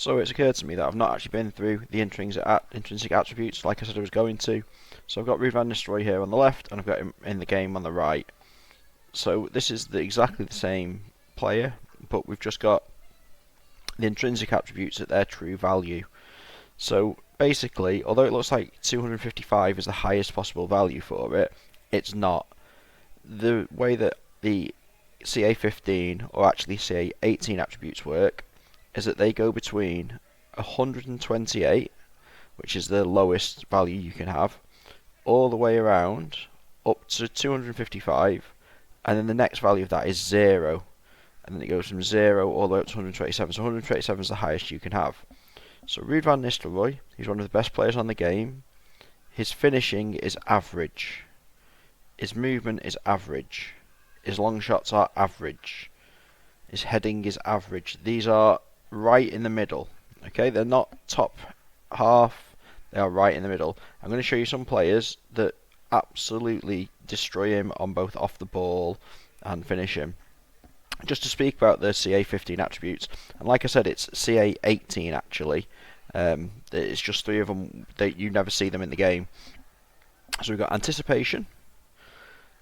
So it's occurred to me that I've not actually been through the intrinsic attributes like I said I was going to. So I've got Ruud van Nistelrooy here on the left, and I've got him in the game on the right. So this is exactly the same player, but we've just got the intrinsic attributes at their true value. So basically, although it looks like 255 is the highest possible value for it, it's not. The way that the CA-15 or actually CA-18 attributes work is that they go between 128, which is the lowest value you can have, all the way around up to 255, and then the next value of that is 0, and then it goes from 0 all the way up to 127. So 127 is the highest you can have. So Ruud van Nistelrooy, he's one of the best players on the game. His finishing is average. His movement is average. His long shots are average. His heading is average. These are right in the middle. Okay, they're not top half, they are right in the middle. I'm going to show you some players that absolutely destroy him on both off the ball and finish him. Just to speak about the CA-15 attributes, and like I said, it's CA-18 actually. It's just 3 of them that you never see them in the game. So we've got anticipation,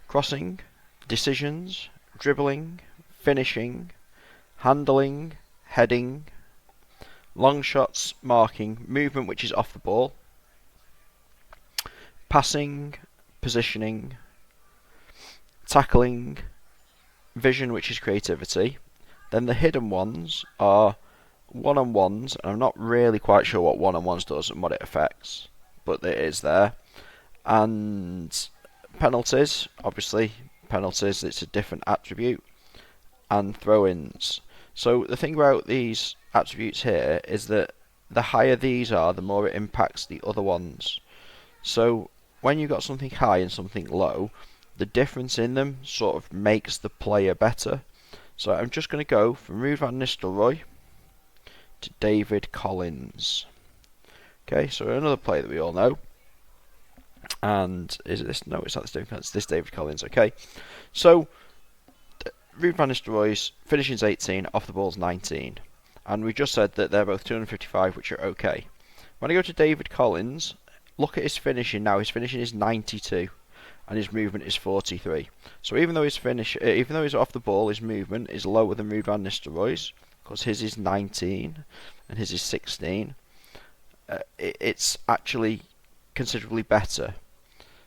crossing, decisions, dribbling, finishing, handling, heading, long shots, marking, movement which is off the ball, passing, positioning, tackling, vision which is creativity. Then the hidden ones are one-on-ones, and I'm not really quite sure what one-on-ones does and what it affects, but it is there. And penalties, obviously penalties, it's a different attribute, and throw-ins. So the thing about these attributes here is that the higher these are, the more it impacts the other ones. So when you've got something high and something low, the difference in them sort of makes the player better. So I'm just going to go from Ruud van Nistelrooy to David Collins. Okay, so another player that we all know. And is it this? No, it's not this David Collins. It's this David Collins. Okay, so Ruud van Nistelrooy's finishing is 18, off the ball's 19, and we just said that they're both 255, which are okay. When I go to David Collins, look at his finishing now. His finishing is 92, and his movement is 43. So even though he's off the ball, his movement is lower than Ruud van Nistelrooy's, because his is 19 and his is 16. It's actually considerably better.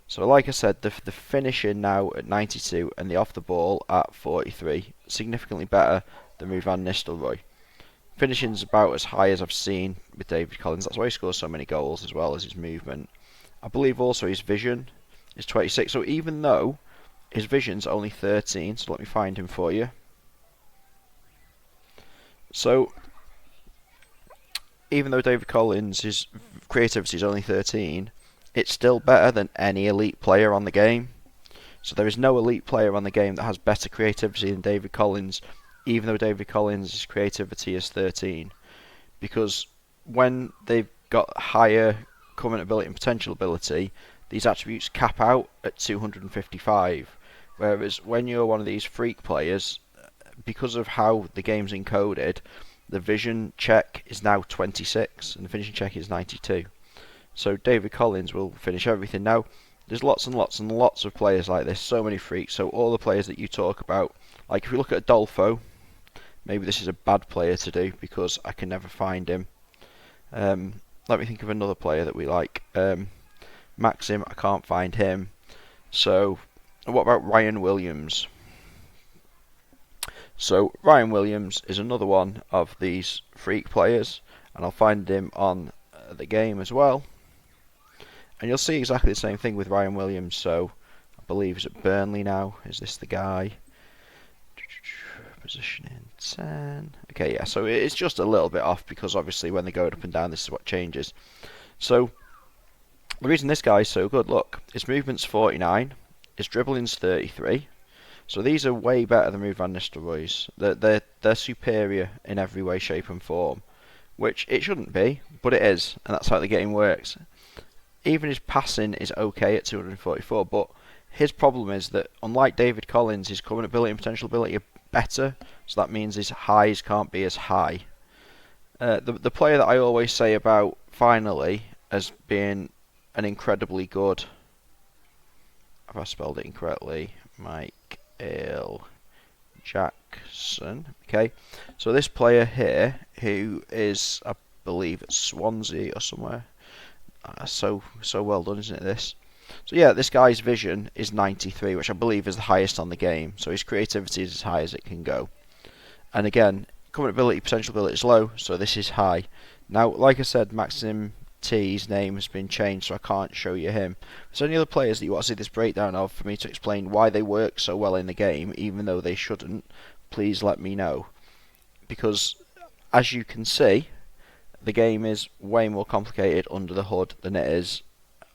So like I said, the finishing now at 92 and the off the ball at 43, significantly better than Ruud van Nistelrooy. Finishing's about as high as I've seen with David Collins. That's why he scores so many goals, as well as his movement. I believe also his vision is 26. So even though his vision's only 13, so let me find him for you. So even though David Collins' his creativity is only 13, it's still better than any elite player on the game. So there is no elite player on the game that has better creativity than David Collins, even though David Collins' creativity is 13. Because when they've got higher current ability and potential ability, these attributes cap out at 255. Whereas when you're one of these freak players, because of how the game's encoded, the vision check is now 26 and the finishing check is 92. So David Collins will finish everything. Now, there's lots and lots and lots of players like this, so many freaks. So all the players that you talk about, like if you look at Adolfo, maybe this is a bad player to do because I can never find him. Let me think of another player that we like. Maxim, I can't find him. So what about Ryan Williams? So Ryan Williams is another one of these freak players, and I'll find him on the game as well. And you'll see exactly the same thing with Ryan Williams. So I believe he's at Burnley now. Is this the guy? Positioning 10. Okay, yeah, so it's just a little bit off because obviously when they go up and down, this is what changes. So the reason this guy is so good, look, his movement's 49, his dribbling's 33. So these are way better than Ruud van Nistelrooy's. They're superior in every way, shape and form, which it shouldn't be, but it is, and that's how the game works. Even his passing is okay at 244, but his problem is that unlike David Collins, his current ability and potential ability are better, so that means his highs can't be as high. The player that I always say about finally as being an incredibly good, if I spelled it incorrectly, Michael Jackson. Okay, so this player here, who is, I believe, at Swansea or somewhere. So well done, isn't it? This. So yeah, this guy's vision is 93, which I believe is the highest on the game. So his creativity is as high as it can go. And again, current ability, potential ability is low, so this is high. Now, like I said, Maxim T's name has been changed, so I can't show you him. If there's any other players that you want to see this breakdown of for me to explain why they work so well in the game, even though they shouldn't, please let me know. Because, as you can see, the game is way more complicated under the hood than it is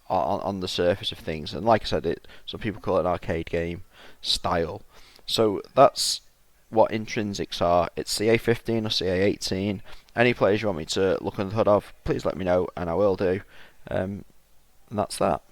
on the surface of things. And like I said, some people call it an arcade game style. So that's what intrinsics are. It's CA-15 or CA-18. Any players you want me to look under the hood of, please let me know, and I will do. And that's that.